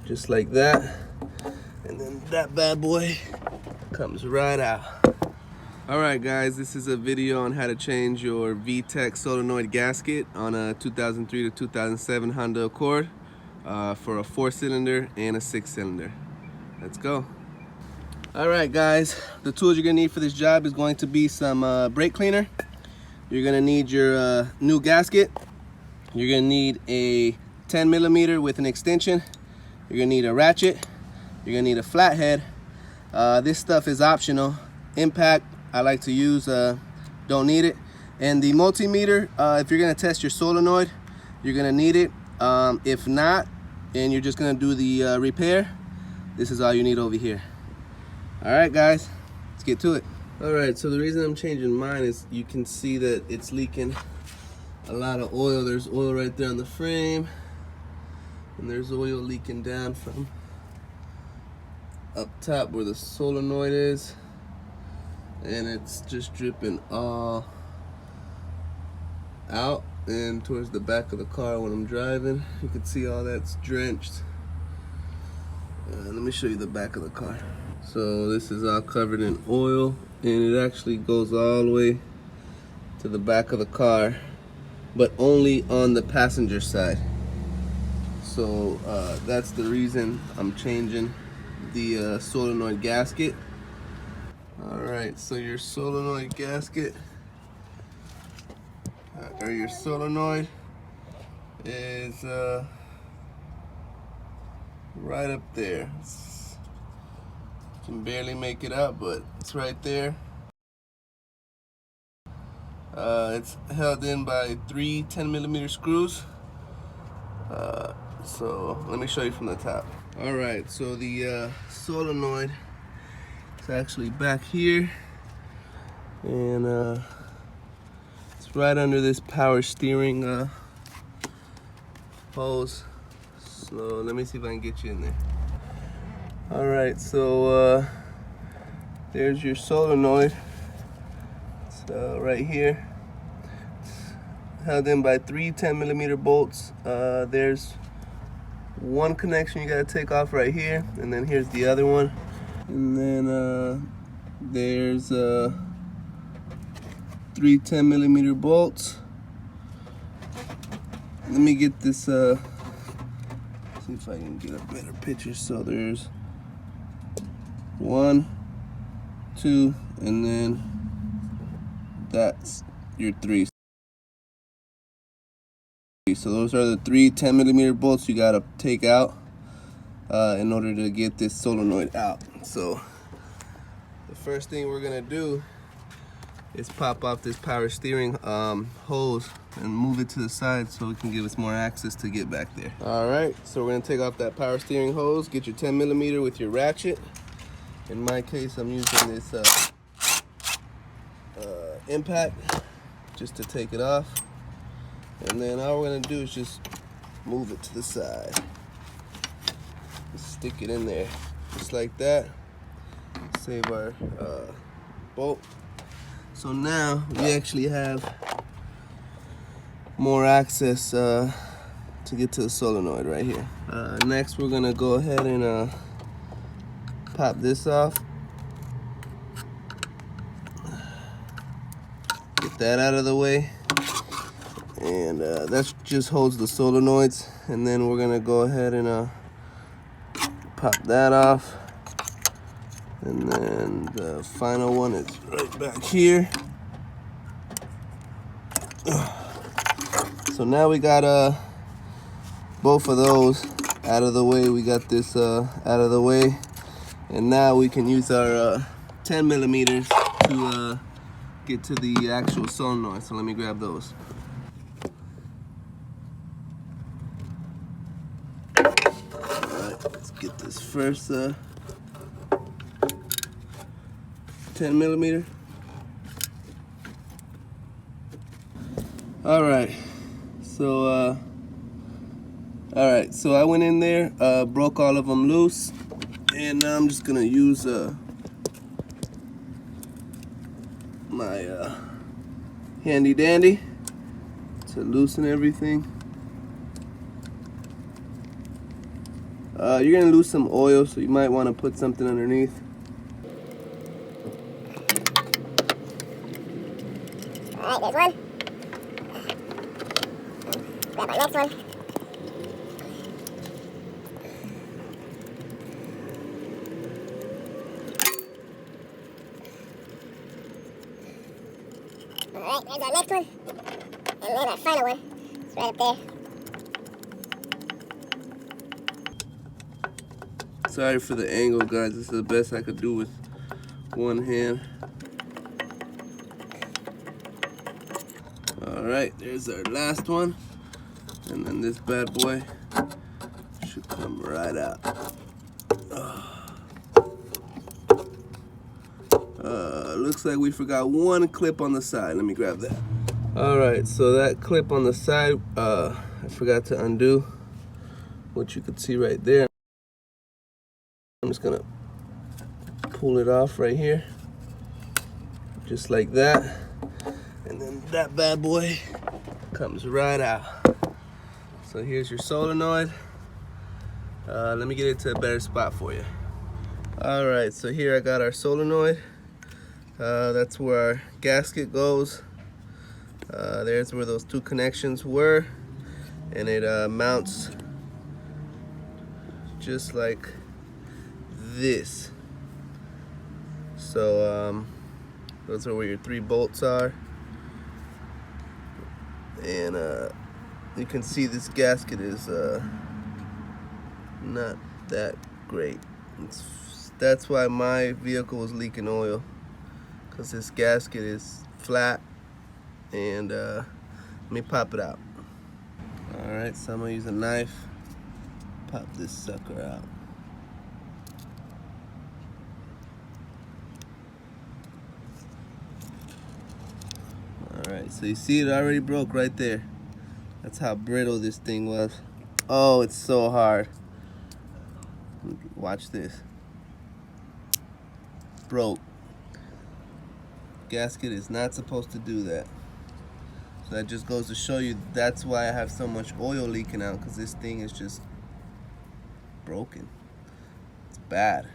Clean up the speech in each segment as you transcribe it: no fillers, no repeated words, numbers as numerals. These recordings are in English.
just like that. And then that bad boy comes right out. Alright guys, this is a video on how to change your V-Tech Solenoid Gasket on a 2003 to 2007 Honda Accord for a 4-cylinder and a 6-cylinder. Let's go. Alright guys, the tools you're going to need for this job is going to be some brake cleaner. You're going to need your new gasket. You're going to need a 10mm with an extension. You're going to need a ratchet. You're going to need a flathead. This stuff is optional. Impact, I like to use, don't need it. And the multimeter, if you're going to test your solenoid, you're going to need it. If not, and you're just going to do the repair, this is all you need over here. Alright guys, let's get to it. Alright, so the reason I'm changing mine is you can see that it's leaking a lot of oil. There's oil right there on the frame, and there's oil leaking down from up top where the solenoid is, and it's just dripping all out and towards the back of the car when I'm driving. You can see all that's drenched. Let me show you the back of the car. So this is all covered in oil, and it actually goes all the way to the back of the car, but only on the passenger side. So that's the reason I'm changing the solenoid gasket. Alright, so your solenoid gasket, or your solenoid is right up there. Can barely make it out, but it's right there. It's held in by 3 10mm screws. So let me show you from the top. Alright, so the solenoid is actually back here, and it's right under this power steering hose. So let me see if I can get you in there. Alright, so there's your solenoid. It's right here. It's held in by 3 10mm bolts. There's one connection you gotta take off right here, and then here's the other one. And then there's 3 10mm bolts. Let me get this, see if I can get a better picture. So there's 1, 2, and then that's your 3. So those are the 3 10mm bolts you gotta take out in order to get this solenoid out. So the first thing we're gonna do is pop off this power steering hose and move it to the side so we can give us more access to get back there. Alright, so we're gonna take off that power steering hose. Get your 10mm with your ratchet. In my case, I'm using this impact just to take it off. And then all we're gonna do is just move it to the side. Just stick it in there, just like that. Save our bolt. So now we actually have more access to get to the solenoid right here. Next, we're gonna go ahead and pop this off. Get that out of the way. And that just holds the solenoids. And then we're gonna go ahead and pop that off. And then the final one is right back here. So now we got both of those out of the way. We got this out of the way. And now we can use our 10mm to get to the actual solenoid. So let me grab those. Alright, let's get this first 10mm. Alright, so I went in there, broke all of them loose. And now I'm just gonna use my handy dandy to loosen everything. You're gonna lose some oil, so you might want to put something underneath. Alright, there's one. Grab our next one. Alright, there's our next one. And then our final one. It's right up there. Sorry for the angle, guys. This is the best I could do with one hand. Alright, there's our last one. And then this bad boy should come right out. Looks like we forgot one clip on the side. Let me grab that. Alright, so that clip on the side, I forgot to undo, which you could see right there. I'm just gonna pull it off right here, just like that. And then that bad boy comes right out. So here's your solenoid. Let me get it to a better spot for you. Alright, so here I got our solenoid. That's where our gasket goes. There's where those two connections were. And it mounts just like this. So those are where your 3 bolts are. And you can see this gasket is not that great. That's why my vehicle was leaking oil, because this gasket is flat. And let me pop it out. Alright, so I'm gonna use a knife, pop this sucker out. Alright, so you see it already broke right there. That's how brittle this thing was. Oh, it's so hard. Watch this. Broke. Gasket is not supposed to do that. So that just goes to show you that's why I have so much oil leaking out, because this thing is just broken. It's bad.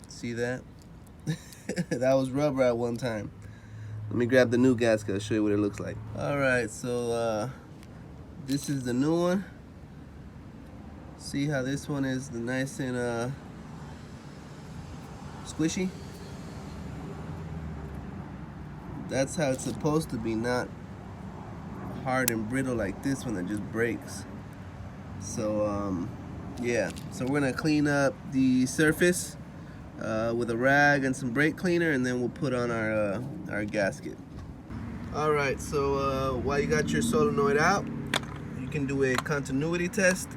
See that? That was rubber at one time. Let me grab the new gasket. I'll show you what it looks like. Alright, so this is the new one. See how this one is nice and squishy? That's how it's supposed to be, not hard and brittle like this one that just breaks. So yeah, so we're gonna clean up the surface with a rag and some brake cleaner, and then we'll put on our gasket. Alright, so while you got your solenoid out, you can do a continuity test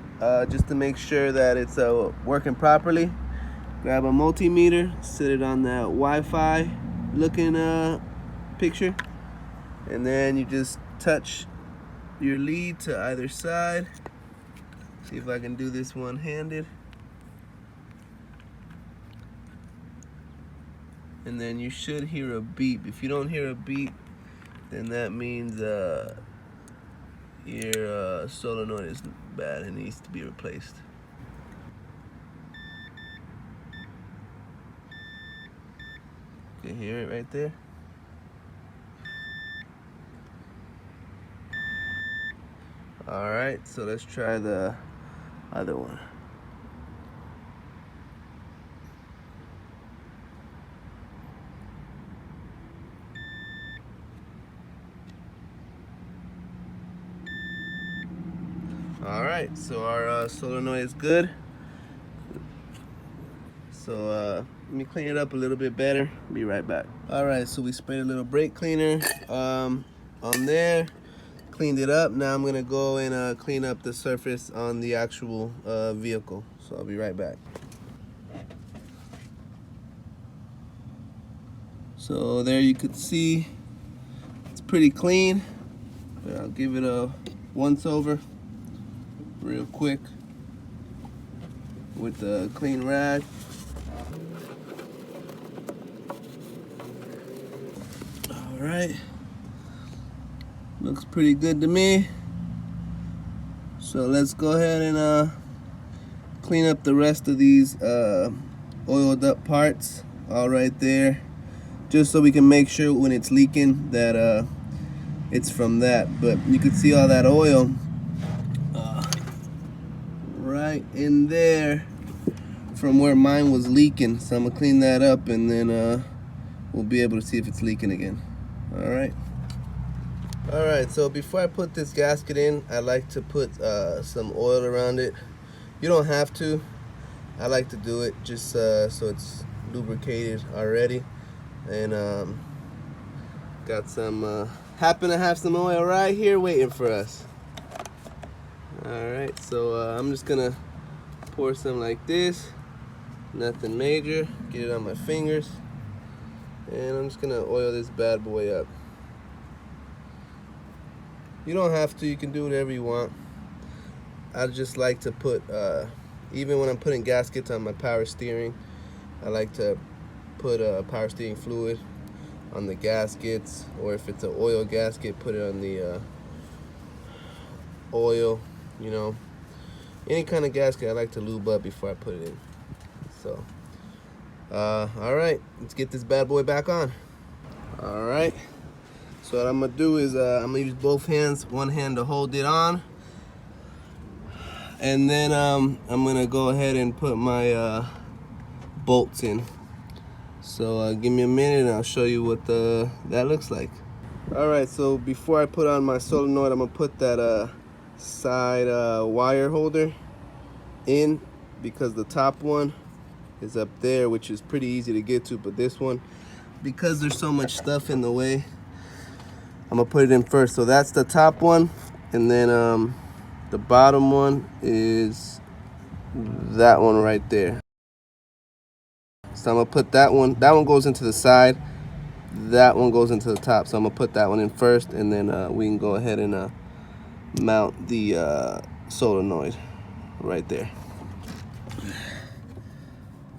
just to make sure that it's working properly. Grab a multimeter, set it on that Wi-Fi looking picture, and then you just touch your lead to either side. See if I can do this one-handed. And then you should hear a beep. If you don't hear a beep, then that means your solenoid is bad and needs to be replaced. You can hear it right there. Alright, so let's try the other one. Alright, so our solenoid is good. So let me clean it up a little bit better. Be right back. Alright, so we sprayed a little brake cleaner on there. Cleaned it up. Now I'm gonna go and clean up the surface on the actual vehicle. So I'll be right back. So there you could see it's pretty clean. But I'll give it a once over real quick with the clean rag. All right. Looks pretty good to me. So let's go ahead and clean up the rest of these oiled up parts all right there, just so we can make sure when it's leaking that it's from that. But you can see all that oil right in there from where mine was leaking, so I'm gonna clean that up, and then we'll be able to see if it's leaking again. Alright, so before I put this gasket in, I like to put some oil around it. You don't have to. I like to do it just so it's lubricated already. And got some, happen to have some oil right here waiting for us. Alright, so I'm just gonna pour some like this. Nothing major. Get it on my fingers. And I'm just gonna oil this bad boy up. You don't have to, you can do whatever you want. I just like to put, even when I'm putting gaskets on my power steering, I like to put power steering fluid on the gaskets, or if it's an oil gasket, put it on the oil, you know. Any kind of gasket I like to lube up before I put it in. So, alright, let's get this bad boy back on. Alright. So what I'm gonna do is I'm gonna use both hands, one hand to hold it on, and then I'm gonna go ahead and put my bolts in. So give me a minute and I'll show you what that looks like. Alright, so before I put on my solenoid, I'm gonna put that side wire holder in, because the top one is up there, which is pretty easy to get to, but this one, because there's so much stuff in the way, I'm gonna put it in first. So that's the top one, and then the bottom one is that one right there. So I'm gonna put that one goes into the side, that one goes into the top. So I'm gonna put that one in first, and then we can go ahead and mount the solenoid right there.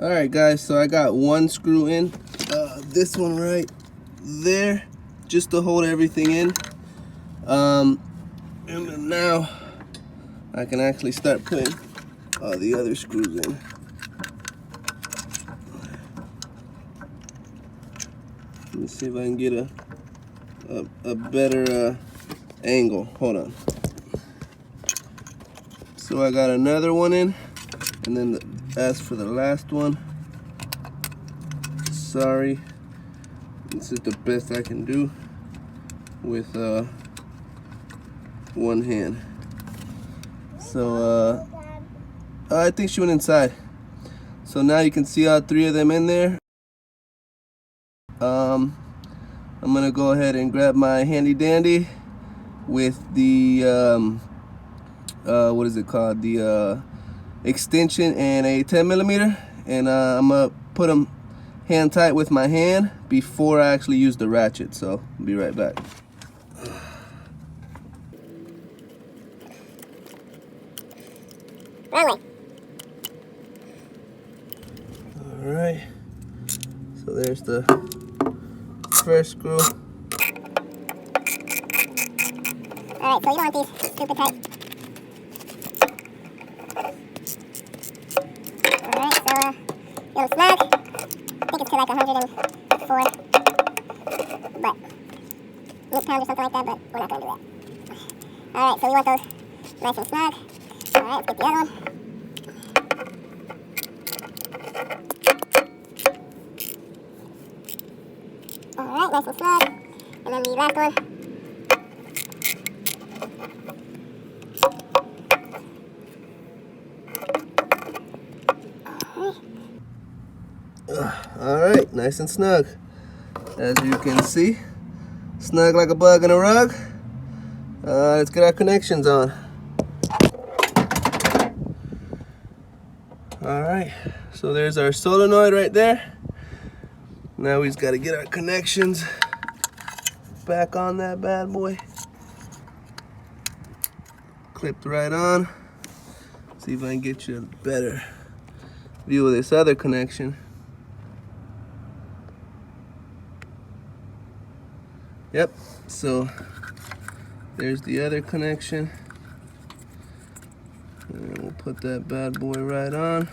Alright guys, so I got one screw in, this one right there, just to hold everything in. And then now I can actually start putting the other screws in. Let me see if I can get a better angle. Hold on. So I got another one in, and then as for the last one, sorry, this is the best I can do with one hand. So I think she went inside. So now you can see all three of them in there. I'm gonna go ahead and grab my handy dandy with the what is it called, the extension and a 10mm, and I'm gonna put them hand tight with my hand before I actually use the ratchet. So I'll be right back. Wrong way. Alright, so there's the first screw. Alright, so you don't want these super tight. Alright, so little snug. I think it's to like 104, but mid-pound or something like that, but we're not going to do that. Alright, so we want those nice and snug. Alright, let's get the other one. Alright, nice and snug. And then the last one. Alright, nice and snug. As you can see, snug like a bug in a rug. Let's get our connections on. Alright, so there's our solenoid right there. Now we just got to get our connections back on that bad boy. Clipped right on. See if I can get you a better view of this other connection. Yep, so there's the other connection. And we'll Put that bad boy right on.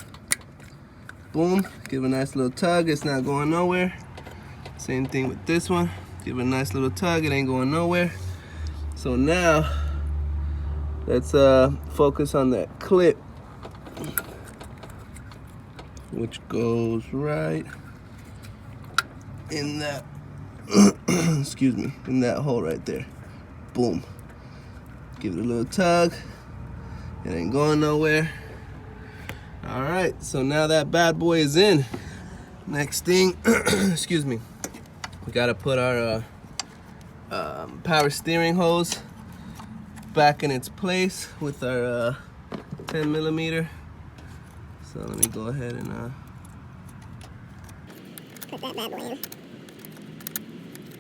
Boom. Give it a nice little tug. It's not going nowhere. Same thing with this one. Give it a nice little tug. It ain't going nowhere. So now, let's focus on that clip, which goes right in that, excuse me, in that hole right there. Boom. Give it a little tug. It ain't going nowhere. All right, so now that bad boy is in. Next thing, excuse me, we gotta put our power steering hose back in its place with our 10 millimeter. So let me go ahead and put that bad boy in.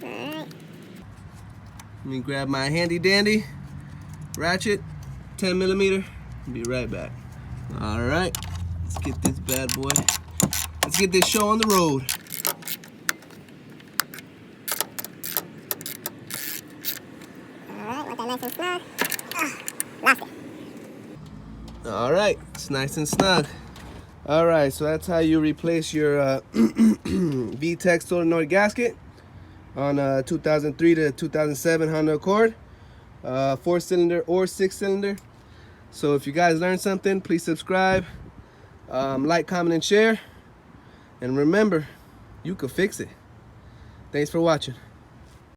Alright. Let me grab my handy dandy ratchet, 10 millimeter. Be right back. All right, let's get this bad boy. Let's get this show on the road. Alright, want that nice and snug. Lost it. All right, it's nice and snug. All right, so that's how you replace your V-Tech Solenoid Gasket on a 2003 to 2007 Honda Accord, 4-cylinder or 6-cylinder. So if you guys learned something, please subscribe, like, comment, and share. And remember, you can fix it. Thanks for watching.